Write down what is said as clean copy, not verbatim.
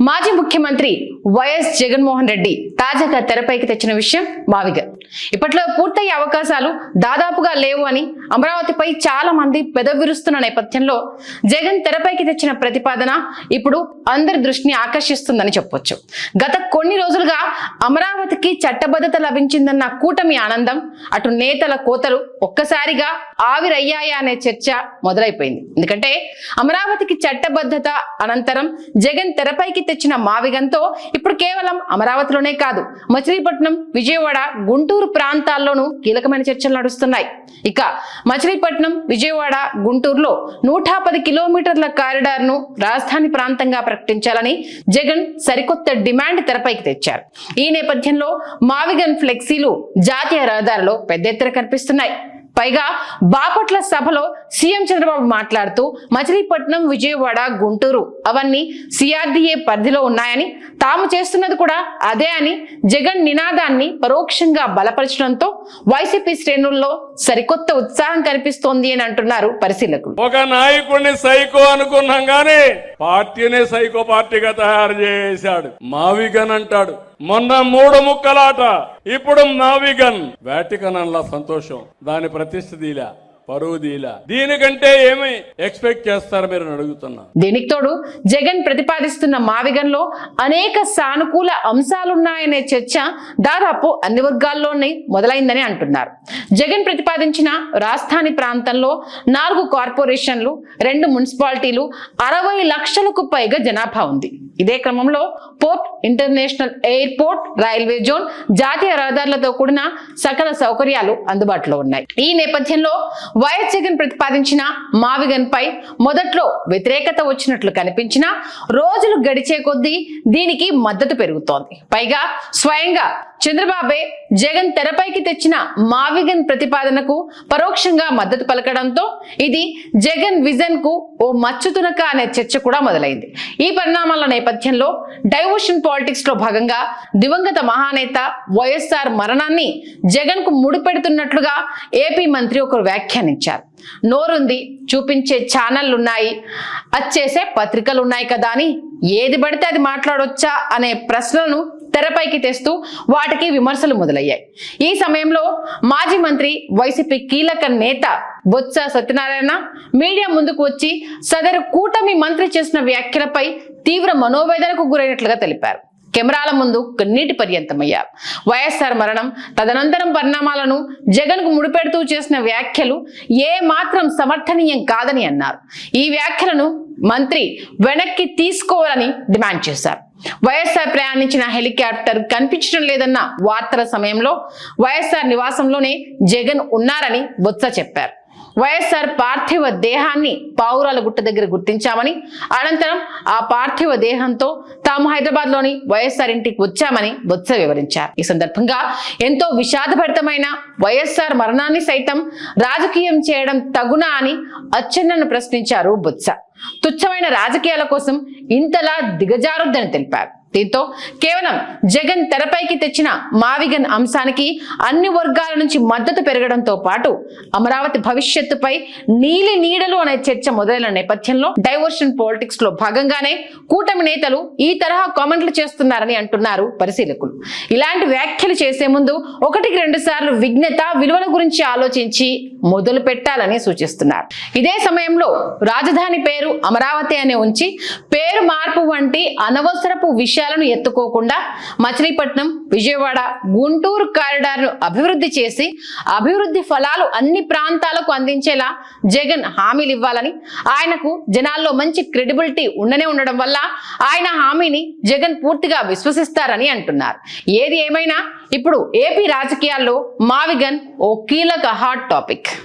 మాజీ ముఖ్యమంత్రి వైఎస్ జగన్మోహన్ రెడ్డి తాజాగా తెరపైకి తెచ్చిన విషయం మావిగన్. ఇప్పట్లో పూర్తయ్యే అవకాశాలు దాదాపుగా లేవు అని అమరావతిపై చాలా మంది పెదవిరుస్తున్న నేపథ్యంలో జగన్ తెరపైకి తెచ్చిన ప్రతిపాదన ఇప్పుడు అందరి దృష్టిని ఆకర్షిస్తుందని చెప్పొచ్చు. గత కొన్ని రోజులుగా అమరావతికి చట్టబద్ధత లభించిందన్న కూటమి ఆనందం, అటు నేతల కోతలు ఒక్కసారిగా ఆవిరయ్యాయా అనే చర్చ మొదలైపోయింది. ఎందుకంటే అమరావతికి చట్టబద్ధత అనంతరం జగన్ తెరపైకి తెచ్చిన మావిగన్తో ఇప్పుడు కేవలం అమరావతిలోనే కాదు, మచిలీపట్నం, విజయవాడ, గుంటూరు ప్రాంతాల్లోనూ కీలకమైన చర్చలు నడుస్తున్నాయి. ఇక మచిలీపట్నం, విజయవాడ, గుంటూరులో 110 కిలోమీటర్ల కారిడార్ ను రాజధాని ప్రాంతంగా ప్రకటించాలని జగన్ సరికొత్త డిమాండ్ తెరపైకి తెచ్చారు. ఈ నేపథ్యంలో మావిగన్ ఫ్లెక్సీలు జాతీయ రహదారిలో పెద్ద ఎత్తున కనిపిస్తున్నాయి. పైగా బాపట్ల సభలో సీఎం చంద్రబాబు మాట్లాడుతూ మచిలీపట్నం, విజయవాడ, గుంటూరు అవన్నీ సిఆర్డీఏ పరిధిలో ఉన్నాయని, తాము చేస్తున్నది కూడా అదే అని జగన్ నినాదాన్ని పరోక్షంగా బలపరచడంతో వైసీపీ శ్రేణుల్లో సరికొత్త ఉత్సాహం కనిపిస్తోంది అని అంటున్నారు పరిశీలకులు. ఒక నాయకుడిని సైకో అనుకున్నాం గానీ పార్టీనే సైకో పార్టీగా తయారు చేశాడు. మావిగన్ అంటాడు. మొన్న 3 ముక్కలాట, ఇప్పుడు మావిగన్. వాటికన్ అలా సంతోషం, దాని ప్రతిష్ఠ దీలా, పరువు దీలా. దీనికంటే ఏమి ఎక్స్పెక్ట్ చేస్తారు మీరు అడుగుతున్నా. దీనికి తోడు జగన్ ప్రతిపాదిస్తున్న మావిగన్ లో అనేక సానుకూల అంశాలున్నాయనే చర్చ దాదాపు అన్ని వర్గాల్లోనే మొదలైందని అంటున్నారు. జగన్ ప్రతిపాదించిన రాజధాని ప్రాంతంలో 4 కార్పొరేషన్లు, 2 మున్సిపాలిటీలు, 60 లక్షలకు పైగా జనాభా ఉంది. ఇదే క్రమంలో port, international airport, railway zone, జాతీయ రహదారులతో కూడిన సకల సౌకర్యాలు అందుబాటులో ఉన్నాయి. ఈ నేపథ్యంలో వైఎస్ జగన్ ప్రతిపాదించిన మావిగన్ పై మొదట్లో వ్యతిరేకత వచ్చినట్లు కనిపించినా రోజులు గడిచే కొద్దీ దీనికి మద్దతు పెరుగుతోంది. పైగా స్వయంగా చంద్రబాబే జగన్ తెరపైకి తెచ్చిన మావిగన్ ప్రతిపాదనకు పరోక్షంగా మద్దతు పలకడంతో ఇది జగన్ విజన్ కు ఓ మచ్చుతునక అనే చర్చ కూడా మొదలైంది. ఈ పరిణామాల నేపథ్యంలో డైవర్షన్ పాలిటిక్స్ లో భాగంగా దివంగత మహానేత వైఎస్ఆర్ మరణాన్ని జగన్ కు ముడిపెడుతున్నట్లుగా ఏపీ మంత్రి ఒకరు వ్యాఖ్యానించారు. నోరుంది, చూపించే ఛానళ్లున్నాయి, అచ్చేసే పత్రికలు ఉన్నాయి కదా అని ఏది పడితే అది మాట్లాడొచ్చా అనే ప్రశ్నలను తెరపైకి తెస్తూ వాటికి విమర్శలు మొదలయ్యాయి. ఈ సమయంలో మాజీ మంత్రి, వైసీపీ కీలక నేత బొత్స సత్యనారాయణ మీడియా ముందుకు వచ్చి సదరు కూటమి మంత్రి చేసిన వ్యాఖ్యలపై తీవ్ర మనోవేదనకు గురైనట్లుగా తెలిపారు. కెమెరాల ముందు కన్నీటి పర్యంతమయ్యారు. వైఎస్ఆర్ మరణం, తదనంతరం పరిణామాలను జగన్ కు ముడిపెడుతూ చేసిన వ్యాఖ్యలు ఏ మాత్రం సమర్థనీయం కాదని అన్నారు. ఈ వ్యాఖ్యలను మంత్రి వెనక్కి తీసుకోవాలని డిమాండ్ చేశారు. వైఎస్ఆర్ ప్రయాణించిన హెలికాప్టర్ కనిపించడం లేదన్న వార్తల సమయంలో వైఎస్ఆర్ నివాసంలోనే జగన్ ఉన్నారని బొత్స చెప్పారు. వైఎస్ఆర్ పార్థివ దేహాన్ని పావురాల గుట్ట దగ్గర గుర్తించామని, అనంతరం ఆ పార్థివ దేహంతో తాము హైదరాబాద్ లోని వైఎస్ఆర్ ఇంటికి వచ్చామని బొత్స వివరించారు. ఈ సందర్భంగా ఎంతో విషాదభరితమైన వైఎస్ఆర్ మరణాన్ని సైతం రాజకీయం చేయడం తగునా అని అచ్చెన్నను ప్రశ్నించారు బొత్స. తుచ్చమైన రాజకీయాల కోసం ఇంతలా దిగజారొద్దని తెలిపారు. దీంతో కేవలం జగన్ తెరపైకి తెచ్చిన మావిగన్ అంశానికి అన్ని వర్గాల నుంచి మద్దతు పెరగడంతో పాటు అమరావతి భవిష్యత్తుపై నీలి నీడలు అనే చర్చ మొదలైన నేపథ్యంలో డైవర్షన్ పాలిటిక్స్ లో భాగంగానే కూటమి నేతలు ఈ తరహా కామెంట్లు చేస్తున్నారని అంటున్నారు పరిశీలకులు. ఇలాంటి వ్యాఖ్యలు చేసే ముందు 1-2 సార్లు విజ్ఞత, విలువల గురించి ఆలోచించి మొదలు పెట్టాలని సూచిస్తున్నారు. ఇదే సమయంలో రాజధాని పేరు అమరావతి అనే ఉంచి పేరు మార్పు వంటి అనవసరపు విషయాలను ఎత్తుకోకుండా మచిలీపట్నం, విజయవాడ, గుంటూరు కారిడార్ ను అభివృద్ధి చేసి అభివృద్ధి ఫలాలు అన్ని ప్రాంతాలకు అందించేలా జగన్ హామీలు ఇవ్వాలని, ఆయనకు జనాల్లో మంచి క్రెడిబిలిటీ ఉండడం వల్ల ఆయన హామీని జగన్ పూర్తిగా విశ్వసిస్తారని అంటున్నారు. ఏది ఏమైనా ఇప్పుడు ఏపీ రాజకీయాల్లో మావిగన్ ఓ కీలక హాట్ టాపిక్.